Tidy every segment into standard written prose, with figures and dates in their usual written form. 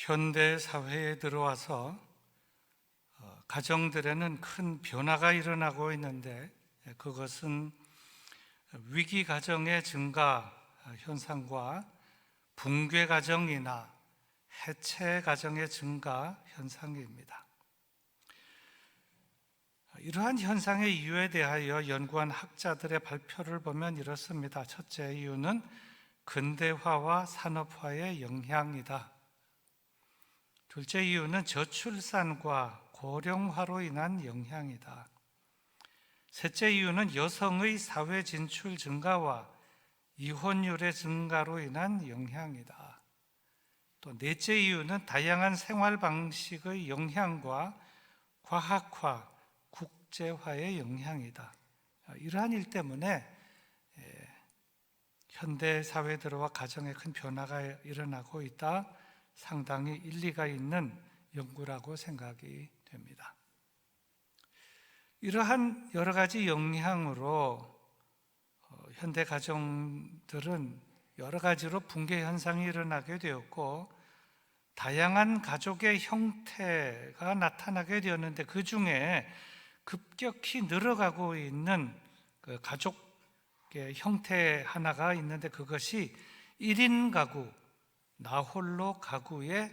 현대 사회에 들어와서 가정들에는 큰 변화가 일어나고 있는데, 그것은 위기 가정의 증가 현상과 붕괴 가정이나 해체 가정의 증가 현상입니다. 이러한 현상의 이유에 대하여 연구한 학자들의 발표를 보면 이렇습니다. 첫째 이유는 근대화와 산업화의 영향이다. 둘째 이유는 저출산과 고령화로 인한 영향이다. 셋째 이유는 여성의 사회 진출 증가와 이혼율의 증가로 인한 영향이다. 또 넷째 이유는 다양한 생활 방식의 영향과 과학화, 국제화의 영향이다. 이러한 일 때문에 현대 사회에 들어와 가정에 큰 변화가 일어나고 있다. 상당히 일리가 있는 연구라고 생각이 됩니다. 이러한 여러 가지 영향으로 현대 가정들은 여러 가지로 붕괴 현상이 일어나게 되었고, 다양한 가족의 형태가 나타나게 되었는데, 그 중에 급격히 늘어가고 있는 그 가족의 형태 하나가 있는데, 그것이 1인 가구, 나홀로 가구의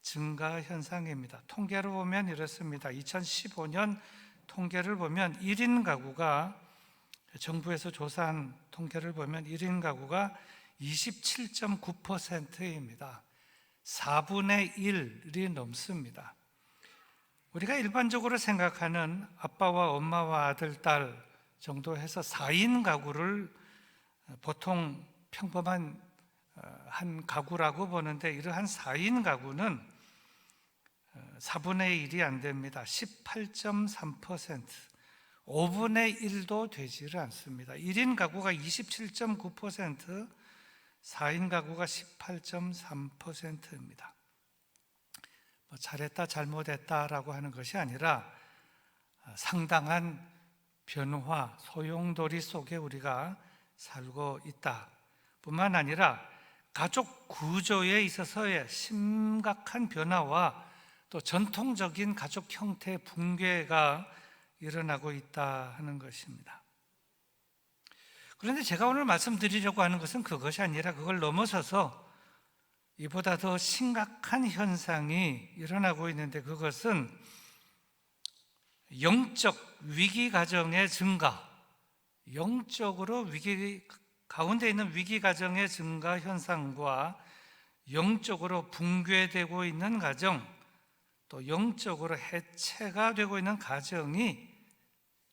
증가 현상입니다. 통계로 보면 이렇습니다. 2015년 통계를 보면 1인 가구가, 정부에서 조사한 통계를 보면 1인 가구가 27.9%입니다. 4분의 1이 넘습니다. 우리가 일반적으로 생각하는 아빠와 엄마와 아들, 딸 정도 해서 4인 가구를 보통 평범한 한 가구라고 보는데, 이러한 4인 가구는 4분의 1이 안 됩니다. 18.3%, 5분의 1도 되지를 않습니다. 1인 가구가 27.9%, 4인 가구가 18.3%입니다. 잘했다 잘못했다라고 하는 것이 아니라 상당한 변화, 소용돌이 속에 우리가 살고 있다 뿐만 아니라 가족 구조에 있어서의 심각한 변화와 또 전통적인 가족 형태의 붕괴가 일어나고 있다 하는 것입니다. 그런데 제가 오늘 말씀드리려고 하는 것은 그것이 아니라, 그걸 넘어서서 이보다 더 심각한 현상이 일어나고 있는데, 그것은 영적 위기 가정의 증가, 영적으로 위기 가운데 있는 위기 가정의 증가 현상과 영적으로 붕괴되고 있는 가정, 또 영적으로 해체가 되고 있는 가정이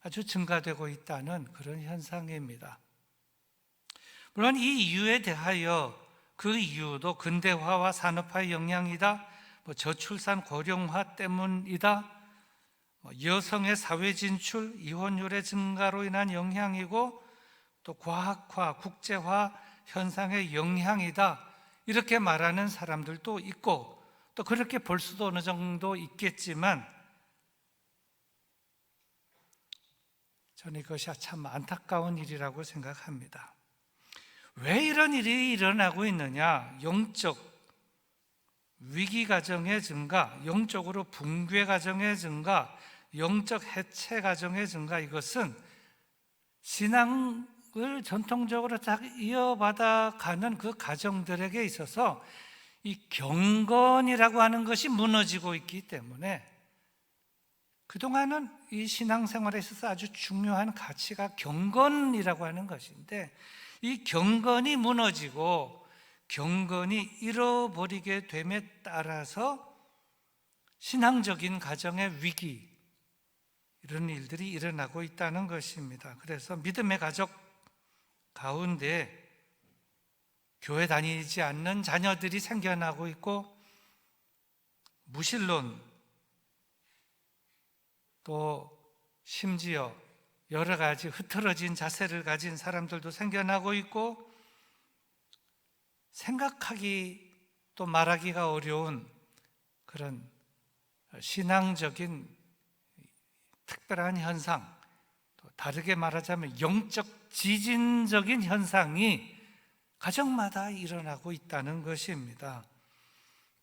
아주 증가되고 있다는 그런 현상입니다. 물론 이 이유에 대하여 그 이유도 근대화와 산업화의 영향이다, 저출산 고령화 때문이다, 여성의 사회 진출, 이혼율의 증가로 인한 영향이고, 또 과학화, 국제화 현상의 영향이다, 이렇게 말하는 사람들도 있고, 또 그렇게 볼 수도 어느 정도 있겠지만, 저는 이것이 참 안타까운 일이라고 생각합니다. 왜 이런 일이 일어나고 있느냐? 영적 위기 가정의 증가, 영적으로 붕괴 가정의 증가, 영적 해체 가정의 증가, 이것은 신앙을 전통적으로 딱 이어받아 가는 그 가정들에게 있어서 이 경건이라고 하는 것이 무너지고 있기 때문에, 그동안은 이 신앙생활에 있어서 아주 중요한 가치가 경건이라고 하는 것인데, 이 경건이 무너지고 경건이 잃어버리게 됨에 따라서 신앙적인 가정의 위기, 이런 일들이 일어나고 있다는 것입니다. 그래서 믿음의 가족 가운데 교회 다니지 않는 자녀들이 생겨나고 있고, 무신론, 또 심지어 여러 가지 흐트러진 자세를 가진 사람들도 생겨나고 있고, 생각하기 또 말하기가 어려운 그런 신앙적인 특별한 현상, 또 다르게 말하자면 영적 지진적인 현상이 가정마다 일어나고 있다는 것입니다.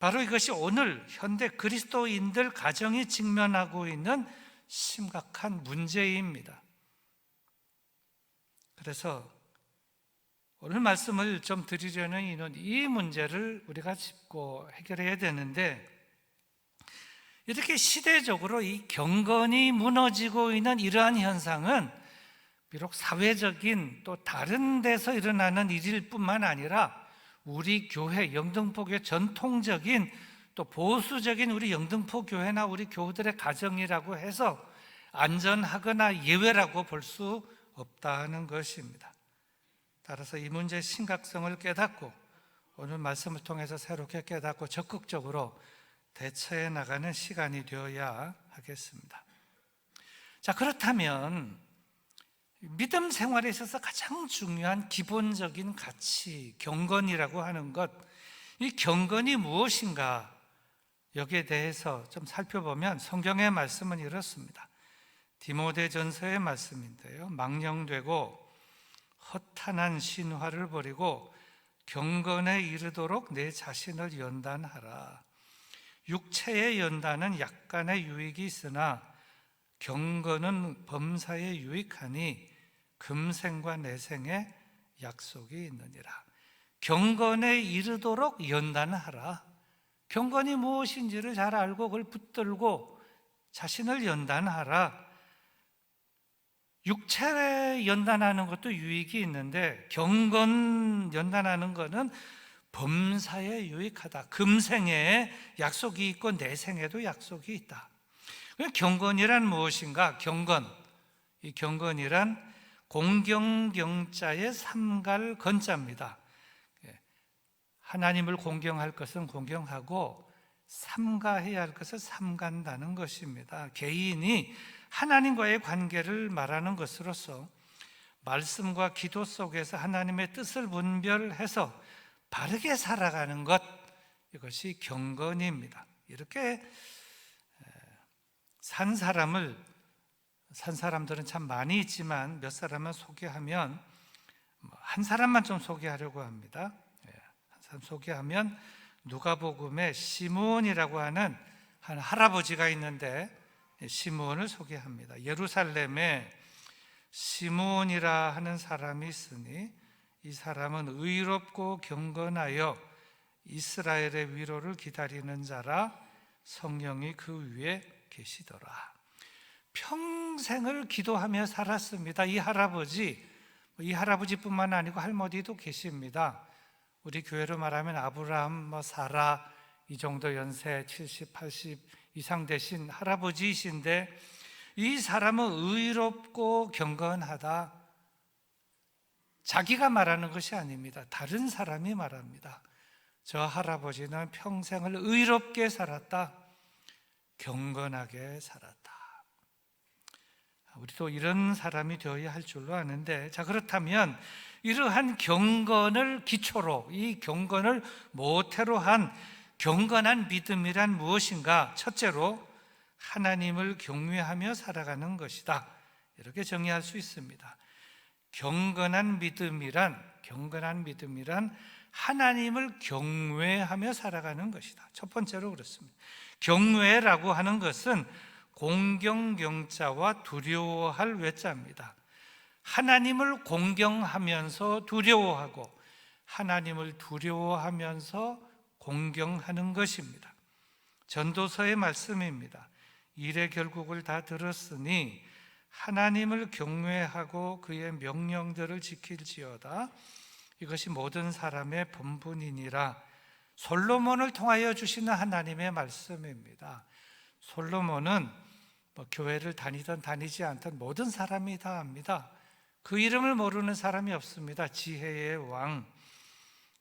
바로 이것이 오늘 현대 그리스도인들 가정이 직면하고 있는 심각한 문제입니다. 그래서 오늘 말씀을 좀 드리려는 이유는 이 문제를 우리가 짚고 해결해야 되는데, 이렇게 시대적으로 이 경건이 무너지고 있는 이러한 현상은 비록 사회적인 또 다른 데서 일어나는 일일 뿐만 아니라 우리 교회, 영등포교회 전통적인 또 보수적인 우리 영등포 교회나 우리 교우들의 가정이라고 해서 안전하거나 예외라고 볼 수 없다는 것입니다. 따라서 이 문제의 심각성을 깨닫고 오늘 말씀을 통해서 새롭게 깨닫고 적극적으로 대처해 나가는 시간이 되어야 하겠습니다. 자, 그렇다면 믿음 생활에 있어서 가장 중요한 기본적인 가치, 경건이라고 하는 것, 이 경건이 무엇인가, 여기에 대해서 좀 살펴보면 성경의 말씀은 이렇습니다. 디모데전서의 말씀인데요, 망령되고 허탄한 신화를 버리고 경건에 이르도록 내 자신을 연단하라. 육체의 연단은 약간의 유익이 있으나 경건은 범사에 유익하니 금생과 내생에 약속이 있느니라. 경건에 이르도록 연단하라. 경건이 무엇인지를 잘 알고 그걸 붙들고 자신을 연단하라. 육체에 연단하는 것도 유익이 있는데 경건 연단하는 것은 범사에 유익하다. 금생에 약속이 있고 내생에도 약속이 있다. 경건이란 무엇인가? 이 경건이란 공경경자의 삼갈 건자입니다. 하나님을 공경할 것은 공경하고 삼가해야 할 것을 삼간다는 것입니다. 개인이 하나님과의 관계를 말하는 것으로서 말씀과 기도 속에서 하나님의 뜻을 분별해서 바르게 살아가는 것, 이것이 경건입니다. 이렇게 산 사람들은 참 많이 있지만 몇 사람만 소개하면, 한 사람만 좀 소개하려고 합니다. 한 사람 소개하면 누가복음에 시므온이라고 하는 한 할아버지가 있는데 시므온을 소개합니다. 예루살렘에 시므온이라 하는 사람이 있으니 이 사람은 의롭고 경건하여 이스라엘의 위로를 기다리는 자라. 성령이 그 위에 계시더라. 평생을 기도하며 살았습니다. 이 할아버지뿐만 아니고 할머니도 계십니다. 우리 교회로 말하면 아브라함, 사라 이 정도 연세 70, 80 이상 되신 할아버지이신데 이 사람은 의롭고 경건하다. 자기가 말하는 것이 아닙니다. 다른 사람이 말합니다. 저 할아버지는 평생을 의롭게 살았다. 경건하게 살았다. 우리도 이런 사람이 되어야 할 줄로 아는데, 자, 그렇다면 이러한 경건을 기초로, 이 경건을 모태로 한 경건한 믿음이란 무엇인가? 첫째로 하나님을 경외하며 살아가는 것이다. 이렇게 정의할 수 있습니다. 경건한 믿음이란 하나님을 경외하며 살아가는 것이다. 첫 번째로 그렇습니다. 경외라고 하는 것은 공경경자와 두려워할 외자입니다. 하나님을 공경하면서 두려워하고 하나님을 두려워하면서 공경하는 것입니다. 전도서의 말씀입니다. 일의 결국을 다 들었으니 하나님을 경외하고 그의 명령들을 지킬지어다. 이것이 모든 사람의 본분이니라. 솔로몬을 통하여 주시는 하나님의 말씀입니다. 솔로몬은 교회를 다니든 다니지 않든 모든 사람이 다 압니다. 그 이름을 모르는 사람이 없습니다. 지혜의 왕.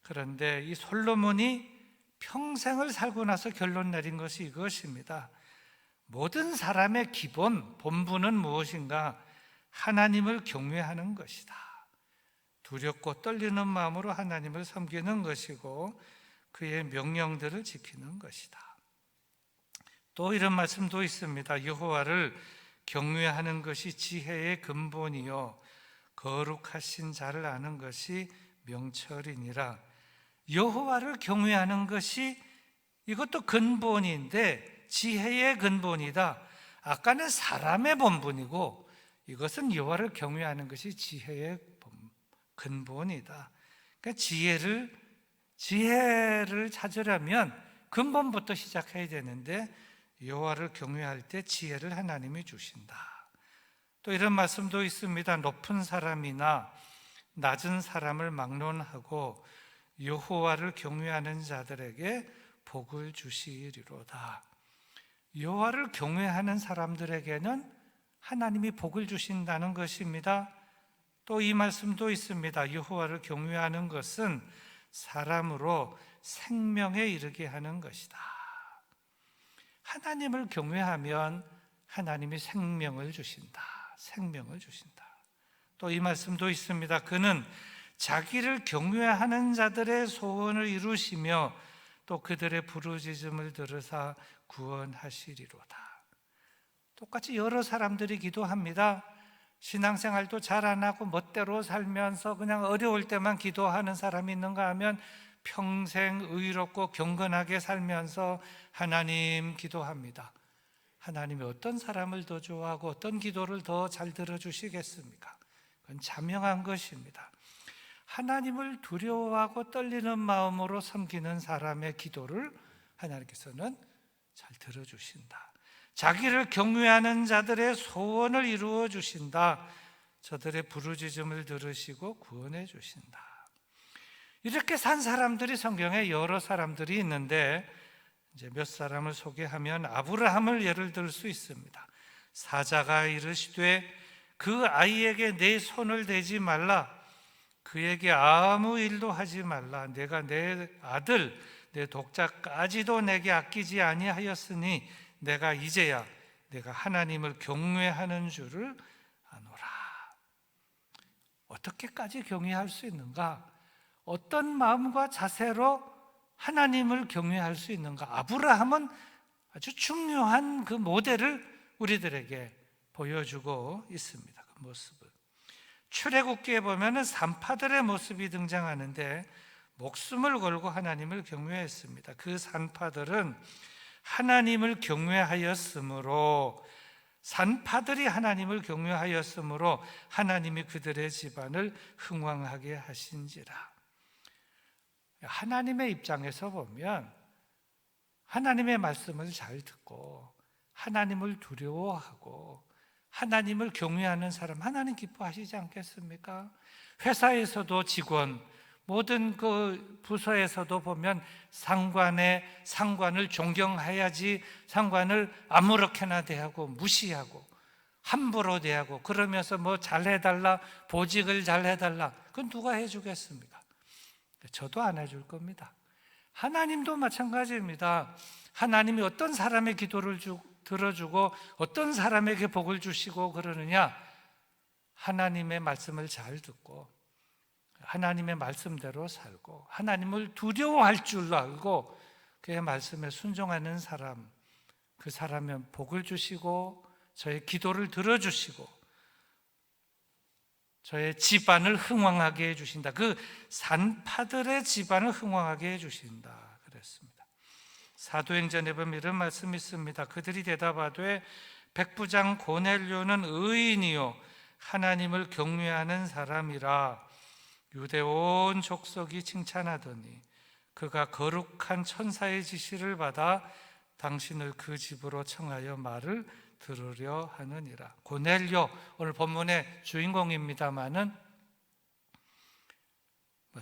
그런데 이 솔로몬이 평생을 살고 나서 결론 내린 것이 이것입니다. 모든 사람의 기본, 본분은 무엇인가? 하나님을 경외하는 것이다. 두렵고 떨리는 마음으로 하나님을 섬기는 것이고 그의 명령들을 지키는 것이다. 또 이런 말씀도 있습니다. 여호와를 경외하는 것이 지혜의 근본이요 거룩하신 자를 아는 것이 명철이니라. 여호와를 경외하는 것이 이것도 근본인데 지혜의 근본이다. 아까는 사람의 본분이고 이것은 여호와를 경외하는 것이 지혜의 근본이다. 그러니까 지혜를 찾으려면 근본부터 시작해야 되는데 여호와를 경외할 때 지혜를 하나님이 주신다. 또 이런 말씀도 있습니다. 높은 사람이나 낮은 사람을 막론하고 여호와를 경외하는 자들에게 복을 주시리로다. 여호와를 경외하는 사람들에게는 하나님이 복을 주신다는 것입니다. 또 이 말씀도 있습니다. 여호와를 경외하는 것은 사람으로 생명에 이르게 하는 것이다. 하나님을 경외하면 하나님이 생명을 주신다. 생명을 주신다. 또 이 말씀도 있습니다. 그는 자기를 경외하는 자들의 소원을 이루시며 또 그들의 부르짖음을 들으사 구원하시리로다. 똑같이 여러 사람들이 기도합니다. 신앙생활도 잘 안 하고 멋대로 살면서 그냥 어려울 때만 기도하는 사람이 있는가 하면 평생 의롭고 경건하게 살면서 하나님 기도합니다. 하나님이 어떤 사람을 더 좋아하고 어떤 기도를 더 잘 들어주시겠습니까? 그건 자명한 것입니다. 하나님을 두려워하고 떨리는 마음으로 섬기는 사람의 기도를 하나님께서는 잘 들어주신다. 자기를 경외하는 자들의 소원을 이루어 주신다. 저들의 부르짖음을 들으시고 구원해 주신다. 이렇게 산 사람들이 성경에 여러 사람들이 있는데 이제 몇 사람을 소개하면 아브라함을 예를 들 수 있습니다. 사자가 이르시되 그 아이에게 내 손을 대지 말라. 그에게 아무 일도 하지 말라. 내가 내 아들 내 독자까지도 내게 아끼지 아니하였으니 내가 이제야 내가 하나님을 경외하는 줄을 아노라. 어떻게까지 경외할 수 있는가? 어떤 마음과 자세로 하나님을 경외할 수 있는가? 아브라함은 아주 중요한 그 모델을 우리들에게 보여주고 있습니다. 그 모습을. 출애굽기에 보면은 산파들의 모습이 등장하는데 목숨을 걸고 하나님을 경외했습니다. 그 산파들은 하나님을 경외하였으므로, 산파들이 하나님을 경외하였으므로 하나님이 그들의 집안을 흥왕하게 하신지라. 하나님의 입장에서 보면 하나님의 말씀을 잘 듣고 하나님을 두려워하고 하나님을 경외하는 사람, 하나님 기뻐하시지 않겠습니까? 회사에서도 직원, 모든 그 부서에서도 보면 상관을 존경해야지 상관을 아무렇게나 대하고 무시하고 함부로 대하고 그러면서 뭐 잘해달라, 보직을 잘해달라, 그건 누가 해주겠습니까? 저도 안 해줄 겁니다. 하나님도 마찬가지입니다. 하나님이 어떤 사람의 기도를 들어주고 어떤 사람에게 복을 주시고 그러느냐? 하나님의 말씀을 잘 듣고 하나님의 말씀대로 살고 하나님을 두려워할 줄 알고 그의 말씀에 순종하는 사람, 그 사람은 복을 주시고 저의 기도를 들어주시고 저의 집안을 흥왕하게 해주신다. 그 산파들의 집안을 흥왕하게 해주신다 그랬습니다. 사도행전에 보면 이런 말씀이 있습니다. 그들이 대답하되 백부장 고넬료는 의인이요 하나님을 경외하는 사람이라 유대 온 족속이 칭찬하더니 그가 거룩한 천사의 지시를 받아 당신을 그 집으로 청하여 말을 들으려 하느니라. 고넬료, 오늘 본문의 주인공입니다마는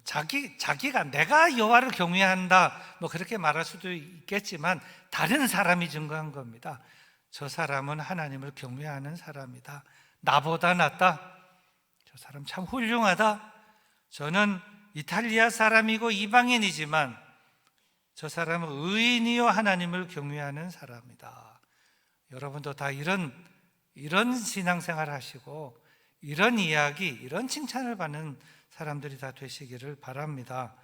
자기가 내가 여호와를 경외한다 그렇게 말할 수도 있겠지만 다른 사람이 증거한 겁니다. 저 사람은 하나님을 경외하는 사람이다. 나보다 낫다. 저 사람 참 훌륭하다. 저는 이탈리아 사람이고 이방인이지만 저 사람은 의인이요 하나님을 경외하는 사람이다. 여러분도 다 이런 신앙생활 하시고 이런 이야기, 이런 칭찬을 받는 사람들이 다 되시기를 바랍니다.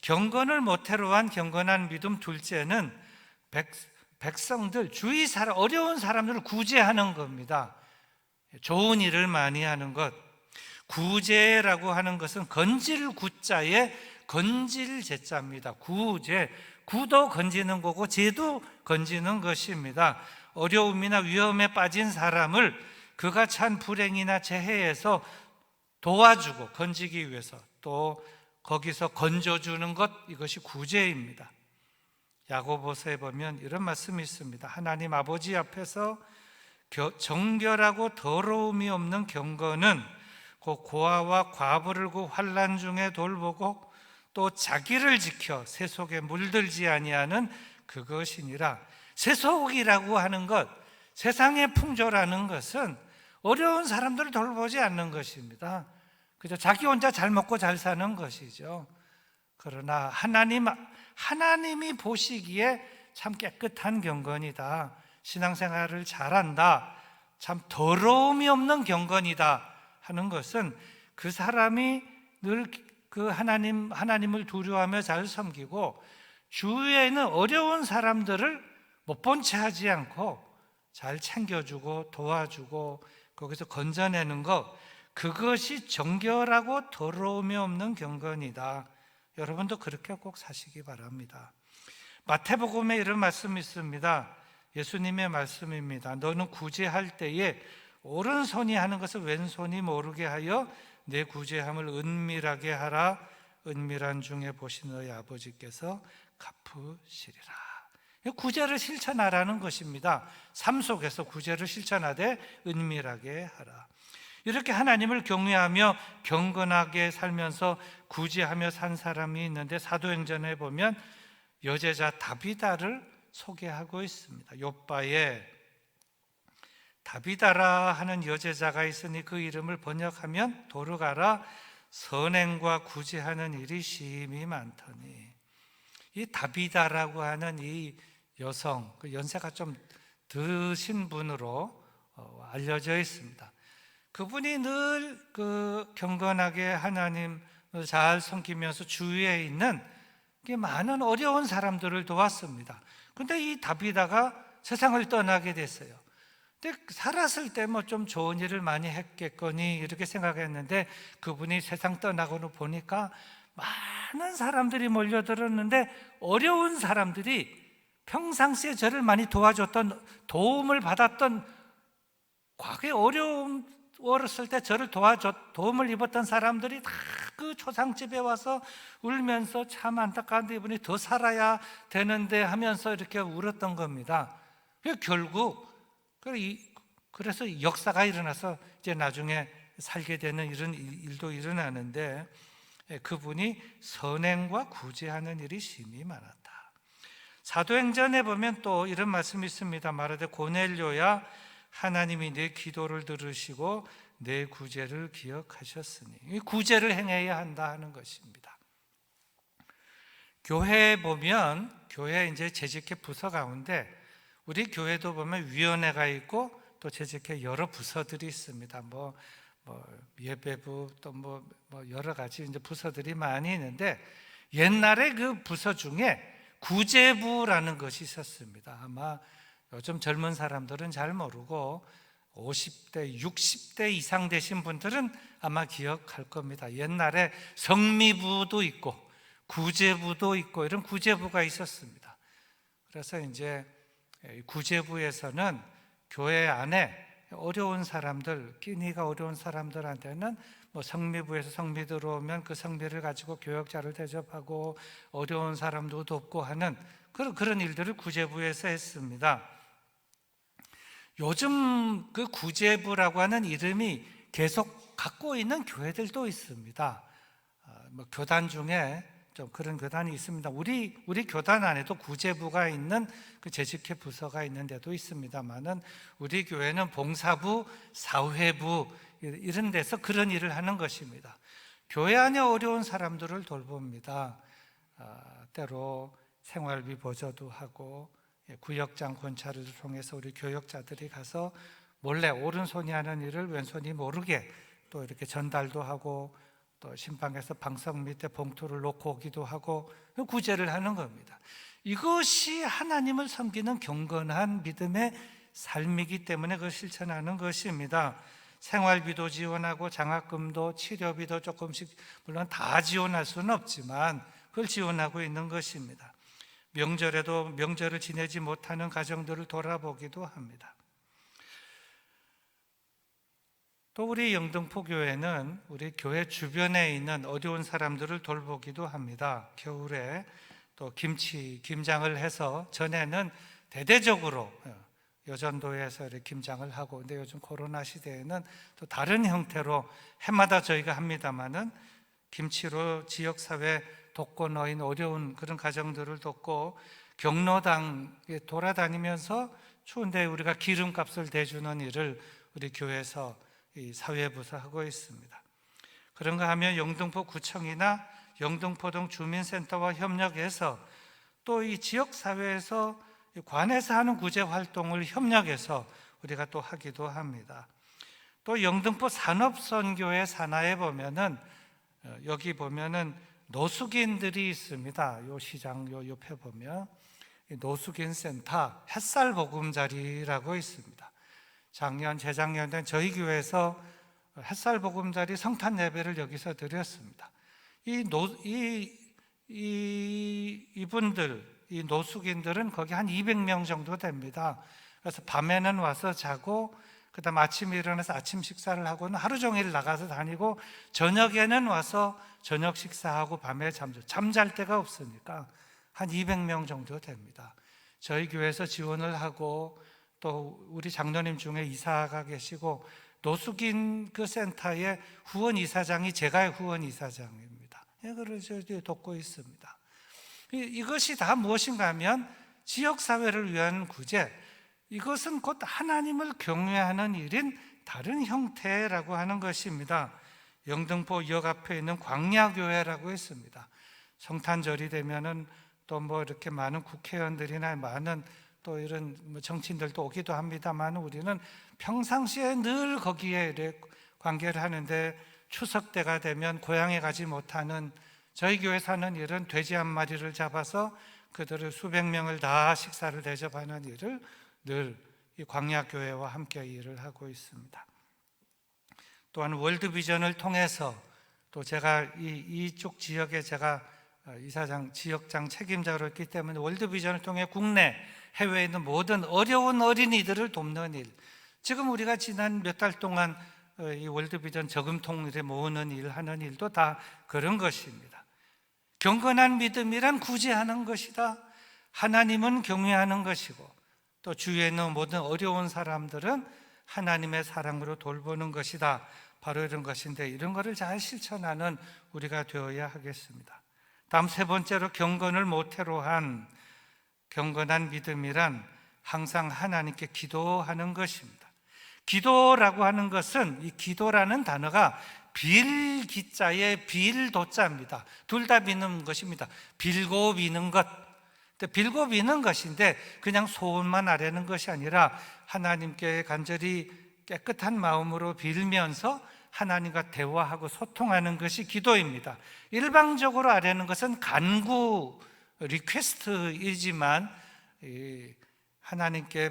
경건을 모태로 한 경건한 믿음, 둘째는 백성들, 주위 사람, 어려운 사람들을 구제하는 겁니다. 좋은 일을 많이 하는 것. 구제라고 하는 것은 건질 구자에 건질 제자입니다. 구제, 구도 건지는 거고 죄도 건지는 것입니다. 어려움이나 위험에 빠진 사람을 그가 찬 불행이나 재해에서 도와주고 건지기 위해서 또 거기서 건져주는 것, 이것이 구제입니다. 야고보서에 보면 이런 말씀이 있습니다. 하나님 아버지 앞에서 정결하고 더러움이 없는 경건은 그 고아와 과부를 그 환난 중에 돌보고 또 자기를 지켜 세속에 물들지 아니하는 그것이니라. 세속이라고 하는 것, 세상의 풍조라는 것은 어려운 사람들을 돌보지 않는 것입니다. 그저 자기 혼자 잘 먹고 잘 사는 것이죠. 그러나 하나님이 보시기에 참 깨끗한 경건이다, 신앙생활을 잘한다, 참 더러움이 없는 경건이다 하는 것은 그 사람이 늘 그 하나님을 두려워하며 잘 섬기고 주위에 있는 어려운 사람들을 못 본 채 하지 않고 잘 챙겨주고 도와주고 거기서 건져내는 것, 그것이 정결하고 더러움이 없는 경건이다. 여러분도 그렇게 꼭 사시기 바랍니다. 마태복음에 이런 말씀이 있습니다. 예수님의 말씀입니다. 너는 구제할 때에 오른손이 하는 것을 왼손이 모르게 하여 내 구제함을 은밀하게 하라. 은밀한 중에 보신 너희 아버지께서 갚으시리라. 구제를 실천하라는 것입니다. 삶 속에서 구제를 실천하되 은밀하게 하라. 이렇게 하나님을 경외하며 경건하게 살면서 구제하며 산 사람이 있는데 사도행전에 보면 여제자 다비다를 소개하고 있습니다. 욥바에 다비다라 하는 여제자가 있으니 그 이름을 번역하면 도르가라, 선행과 구제하는 일이 심히 많더니. 이 다비다라고 하는 이 여성, 그 연세가 좀 드신 분으로 알려져 있습니다. 그분이 늘 그 경건하게 하나님을 잘 섬기면서 주위에 있는 많은 어려운 사람들을 도왔습니다. 그런데 이 다비다가 세상을 떠나게 됐어요. 근데 살았을 때 뭐 좀 좋은 일을 많이 했겠거니 이렇게 생각했는데 그분이 세상 떠나고는 보니까 많은 사람들이 몰려들었는데 어려운 사람들이 평상시에 저를 많이 도와줬던, 도움을 받았던, 과거에 어렸을 때 저를 도움을 입었던 사람들이 다 그 초상집에 와서 울면서 참 안타까운데 이분이 더 살아야 되는데 하면서 이렇게 울었던 겁니다. 결국 그래서 역사가 일어나서 이제 나중에 살게 되는 이런 일도 일어나는데, 그분이 선행과 구제하는 일이 심히 많았다. 사도행전에 보면 또 이런 말씀이 있습니다. 말하되 고넬료야, 하나님이 내 기도를 들으시고 내 구제를 기억하셨으니. 구제를 행해야 한다 하는 것입니다. 교회에 보면, 교회 이제 재직회 부서 가운데 우리 교회도 보면 위원회가 있고 또 재직회 여러 부서들이 있습니다. 뭐 예배부 또 여러 가지 이제 부서들이 많이 있는데, 옛날에 그 부서 중에 구제부라는 것이 있었습니다. 아마 요즘 젊은 사람들은 잘 모르고 50대, 60대 이상 되신 분들은 아마 기억할 겁니다. 옛날에 성미부도 있고 구제부도 있고 이런 구제부가 있었습니다. 그래서 이제 구제부에서는 교회 안에 어려운 사람들, 끼니가 어려운 사람들한테는 성미부에서 성미 들어오면 그 성미를 가지고 교역자를 대접하고 어려운 사람도 돕고 하는 그런 일들을 구제부에서 했습니다. 요즘 그 구제부라고 하는 이름이 계속 갖고 있는 교회들도 있습니다. 교단 중에 좀 그런 교단이 있습니다. 우리 교단 안에도 구제부가 있는 그 재직회 부서가 있는 데도 있습니다만은, 우리 교회는 봉사부, 사회부 이런 데서 그런 일을 하는 것입니다. 교회 안에 어려운 사람들을 돌봅니다. 때로 생활비 보조도 하고, 구역장 권찰을 통해서 우리 교역자들이 가서 몰래 오른손이 하는 일을 왼손이 모르게 또 이렇게 전달도 하고, 또 신방에서 방석 밑에 봉투를 놓고 오기도 하고 구제를 하는 겁니다. 이것이 하나님을 섬기는 경건한 믿음의 삶이기 때문에 그걸 실천하는 것입니다. 생활비도 지원하고 장학금도, 치료비도 조금씩, 물론 다 지원할 수는 없지만 그걸 지원하고 있는 것입니다. 명절에도 명절을 지내지 못하는 가정들을 돌아보기도 합니다. 또 우리 영등포 교회는 우리 교회 주변에 있는 어려운 사람들을 돌보기도 합니다. 겨울에 또 김장을 해서 전에는 대대적으로 여전도에서 이렇게 김장을 하고, 근데 요즘 코로나 시대에는 또 다른 형태로 해마다 저희가 합니다마는 김치로 지역사회 돕고 노인 어려운 그런 가정들을 돕고, 경로당에 돌아다니면서 추운데 우리가 기름값을 대주는 일을 우리 교회에서 이 사회부서 하고 있습니다. 그런가 하면 영등포 구청이나 영등포동 주민센터와 협력해서 또 이 지역사회에서 관에서 하는 구제 활동을 협력해서 우리가 또 하기도 합니다. 또 영등포 산업선교회 산하에 보면은 여기 보면은 노숙인들이 있습니다. 요 시장 요 옆에 보면 노숙인 센터 햇살 보금자리라고 있습니다. 작년 재작년에 저희 교회에서 햇살 보금자리 성탄 예배를 여기서 드렸습니다. 이분들, 이 노숙인들은 거기 한 200명 정도 됩니다. 그래서 밤에는 와서 자고, 그 다음 아침에 일어나서 아침 식사를 하고는 하루 종일 나가서 다니고, 저녁에는 와서 저녁 식사하고 밤에 잠잘 데가 없으니까 한 200명 정도 됩니다. 저희 교회에서 지원을 하고, 또 우리 장로님 중에 이사가 계시고, 노숙인 그 센터의 후원 이사장이 제가 후원 이사장입니다. 그걸 돕고 있습니다. 이것이 다 무엇인가 하면 지역사회를 위한 구제, 이것은 곧 하나님을 경외하는 일인 다른 형태라고 하는 것입니다. 영등포 역 앞에 있는 광야교회라고 있습니다. 성탄절이 되면은 또 뭐 이렇게 많은 국회의원들이나 많은 또 이런 정치인들도 오기도 합니다만, 우리는 평상시에 늘 거기에 관계를 하는데, 추석 때가 되면 고향에 가지 못하는, 저희 교회 사는 일은 돼지 한 마리를 잡아서 그들을 수백 명을 다 식사를 대접하는 일을 늘 이 광야교회와 함께 일을 하고 있습니다. 또한 월드비전을 통해서 또 제가 이쪽 지역에 제가 이사장, 지역장 책임자로 있기 때문에 월드비전을 통해 국내, 해외에 있는 모든 어려운 어린이들을 돕는 일, 지금 우리가 지난 몇 달 동안 이 월드비전 저금통일에 모으는 일 하는 일도 다 그런 것입니다. 경건한 믿음이란 구제하는 것이다. 하나님은 경외하는 것이고, 또 주위에 있는 모든 어려운 사람들은 하나님의 사랑으로 돌보는 것이다. 바로 이런 것인데, 이런 것을 잘 실천하는 우리가 되어야 하겠습니다. 다음 세 번째로 경건을 모태로 한 경건한 믿음이란 항상 하나님께 기도하는 것입니다. 기도라고 하는 것은, 이 기도라는 단어가 빌기자의 빌도자입니다. 둘 다 비는 것입니다. 빌고 비는 것. 빌고 비는 것인데 그냥 소원만 아뢰는 것이 아니라 하나님께 간절히 깨끗한 마음으로 빌면서 하나님과 대화하고 소통하는 것이 기도입니다. 일방적으로 아뢰는 것은 간구, 리퀘스트이지만 하나님께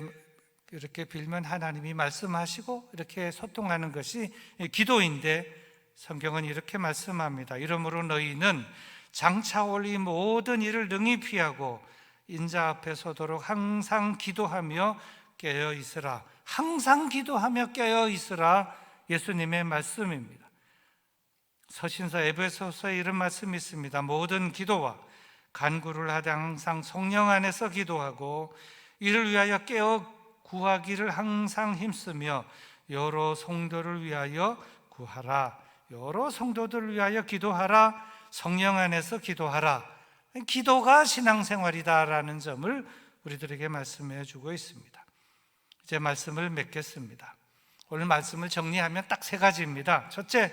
이렇게 빌면 하나님이 말씀하시고 이렇게 소통하는 것이 기도인데, 성경은 이렇게 말씀합니다. 이러므로 너희는 장차 올 이 모든 일을 능히 피하고 인자 앞에 서도록 항상 기도하며 깨어 있으라. 항상 기도하며 깨어 있으라. 예수님의 말씀입니다. 서신서 에베소서에 이런 말씀이 있습니다. 모든 기도와 간구를 하되 항상 성령 안에서 기도하고 이를 위하여 깨어 구하기를 항상 힘쓰며 여러 성도를 위하여 구하라. 여러 성도들을 위하여 기도하라. 성령 안에서 기도하라. 기도가 신앙생활이다라는 점을 우리들에게 말씀해 주고 있습니다. 이제 말씀을 맺겠습니다. 오늘 말씀을 정리하면 딱 세 가지입니다. 첫째,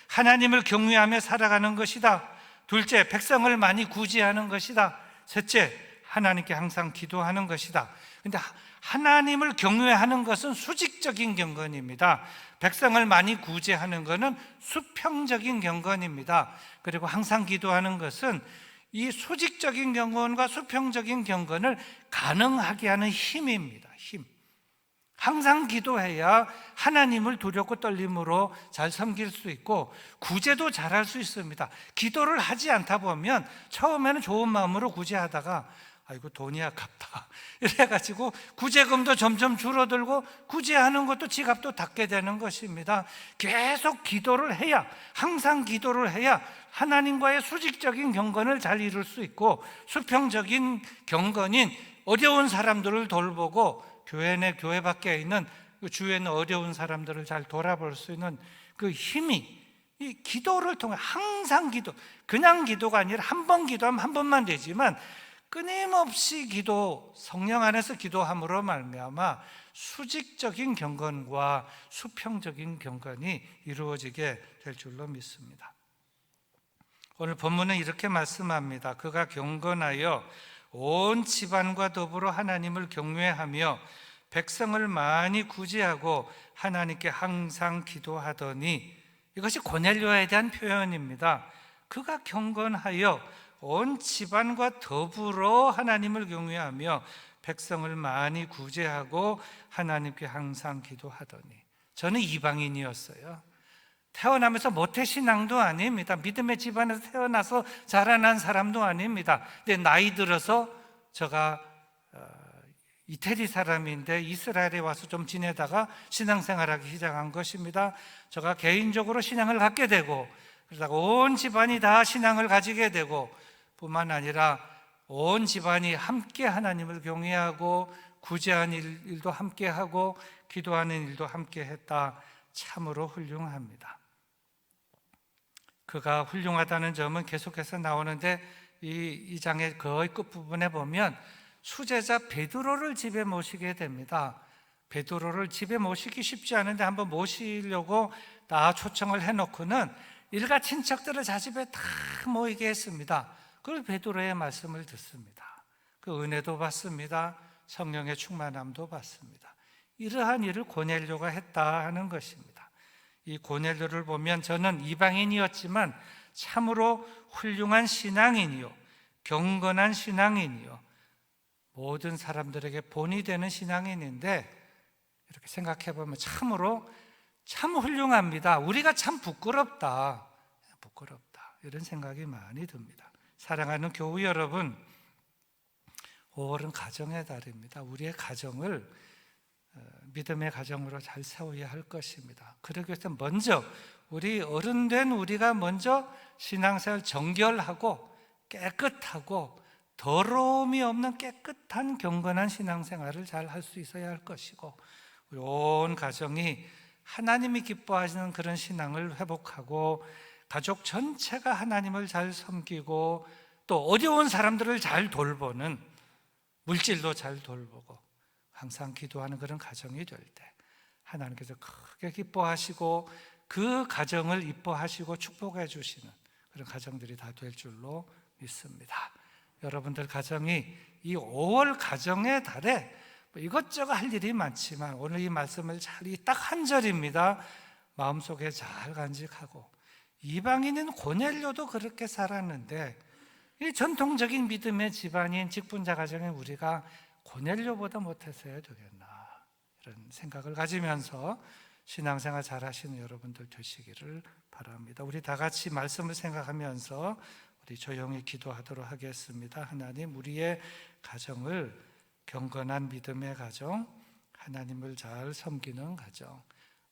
하나님을 경외하며 살아가는 것이다. 둘째, 백성을 많이 구제하는 것이다. 셋째, 하나님께 항상 기도하는 것이다. 그런데 하나님을 경외하는 것은 수직적인 경건입니다. 백성을 많이 구제하는 것은 수평적인 경건입니다. 그리고 항상 기도하는 것은 이 수직적인 경건과 수평적인 경건을 가능하게 하는 힘입니다. 힘. 항상 기도해야 하나님을 두렵고 떨림으로 잘 섬길 수 있고 구제도 잘할 수 있습니다. 기도를 하지 않다 보면 처음에는 좋은 마음으로 구제하다가 아이고 돈이 아깝다 이래가지고 구제금도 점점 줄어들고 구제하는 것도 지갑도 닫게 되는 것입니다. 계속 기도를 해야, 항상 기도를 해야 하나님과의 수직적인 경건을 잘 이룰 수 있고, 수평적인 경건인 어려운 사람들을 돌보고 교회 내 교회 밖에 있는 주위에 있는 어려운 사람들을 잘 돌아볼 수 있는 그 힘이 이 기도를 통해, 항상 기도, 그냥 기도가 아니라 한 번 기도하면 한 번만 되지만 끊임없이 기도, 성령 안에서 기도함으로 말미암아 수직적인 경건과 수평적인 경건이 이루어지게 될 줄로 믿습니다. 오늘 본문은 이렇게 말씀합니다. 그가 경건하여 온 집안과 더불어 하나님을 경외하며 백성을 많이 구제하고 하나님께 항상 기도하더니, 이것이 고넬료에 대한 표현입니다. 그가 경건하여 온 집안과 더불어 하나님을 경외하며 백성을 많이 구제하고 하나님께 항상 기도하더니. 저는 이방인이었어요. 태어나면서 모태신앙도 아닙니다. 믿음의 집안에서 태어나서 자라난 사람도 아닙니다. 근데 나이 들어서 제가 이태리 사람인데 이스라엘에 와서 좀 지내다가 신앙생활하기 시작한 것입니다. 제가 개인적으로 신앙을 갖게 되고, 그러다가 온 집안이 다 신앙을 가지게 되고, 뿐만 아니라 온 집안이 함께 하나님을 경외하고 구제하는 일도 함께 하고 기도하는 일도 함께 했다. 참으로 훌륭합니다. 그가 훌륭하다는 점은 계속해서 나오는데, 이 장의 거의 끝부분에 보면 수제자 베드로를 집에 모시게 됩니다. 베드로를 집에 모시기 쉽지 않은데 한번 모시려고 다 초청을 해놓고는 일가 친척들을 자집에 다 모이게 했습니다. 그리고 베드로의 말씀을 듣습니다. 그 은혜도 받습니다. 성령의 충만함도 받습니다. 이러한 일을 고넬료가 했다 하는 것입니다. 이 고넬료를 보면 저는 이방인이었지만 참으로 훌륭한 신앙인이요, 경건한 신앙인이요, 모든 사람들에게 본이 되는 신앙인인데, 이렇게 생각해 보면 참으로 참 훌륭합니다. 우리가 참 부끄럽다, 이런 생각이 많이 듭니다. 사랑하는 교우 여러분, 5월은 가정의 달입니다. 우리의 가정을 믿음의 가정으로 잘 세워야 할 것입니다. 그러기 위해서 먼저 우리 어른된 우리가 먼저 신앙생활 정결하고 깨끗하고 더러움이 없는 깨끗한 경건한 신앙생활을 잘 할 수 있어야 할 것이고, 우리 온 가정이 하나님이 기뻐하시는 그런 신앙을 회복하고 가족 전체가 하나님을 잘 섬기고 또 어려운 사람들을 잘 돌보는, 물질도 잘 돌보고 항상 기도하는 그런 가정이 될 때 하나님께서 크게 기뻐하시고 그 가정을 이뻐하시고 축복해 주시는 그런 가정들이 다 될 줄로 믿습니다. 여러분들 가정이 이 5월 가정의 달에 이것저것 할 일이 많지만 오늘 이 말씀을 잘, 이 딱 한 절입니다. 마음속에 잘 간직하고, 이방인인 고넬료도 그렇게 살았는데 이 전통적인 믿음의 집안인 직분자 가정에 우리가 고넬료보다 못했어야 되겠나, 이런 생각을 가지면서 신앙생활 잘 하시는 여러분들 되시기를 바랍니다. 우리 다 같이 말씀을 생각하면서 우리 조용히 기도하도록 하겠습니다. 하나님, 우리의 가정을 경건한 믿음의 가정, 하나님을 잘 섬기는 가정,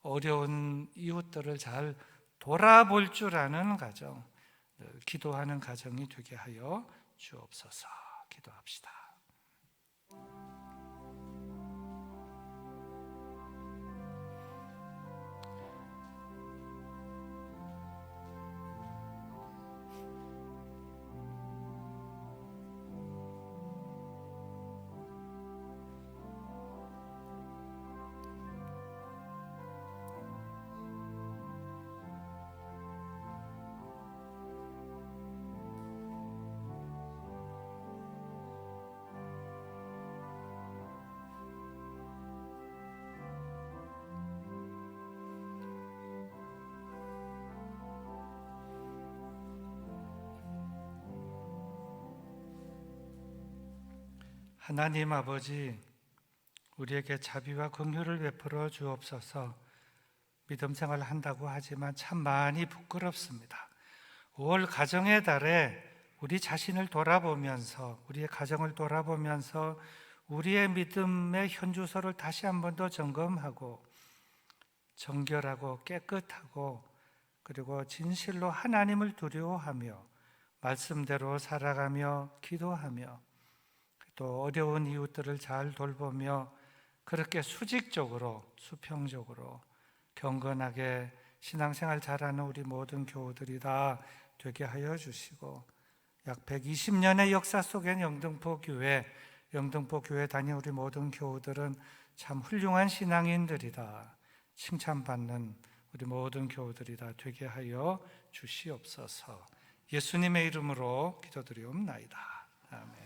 어려운 이웃들을 잘 돌아볼 줄 아는 가정, 기도하는 가정이 되게 하여 주옵소서. 기도합시다. 하나님 아버지, 우리에게 자비와 긍휼을 베풀어 주옵소서. 믿음 생활을 한다고 하지만 참 많이 부끄럽습니다. 5월 가정의 달에 우리 자신을 돌아보면서, 우리의 가정을 돌아보면서 우리의 믿음의 현주소를 다시 한 번 더 점검하고 정결하고 깨끗하고 그리고 진실로 하나님을 두려워하며 말씀대로 살아가며 기도하며 또 어려운 이웃들을 잘 돌보며 그렇게 수직적으로 수평적으로 경건하게 신앙생활 잘하는 우리 모든 교우들이 다 되게 하여 주시고, 약 120년의 역사 속엔 영등포 교회 다닌 우리 모든 교우들은 참 훌륭한 신앙인들이다 칭찬받는 우리 모든 교우들이다 되게 하여 주시옵소서. 예수님의 이름으로 기도드리옵나이다. 아멘.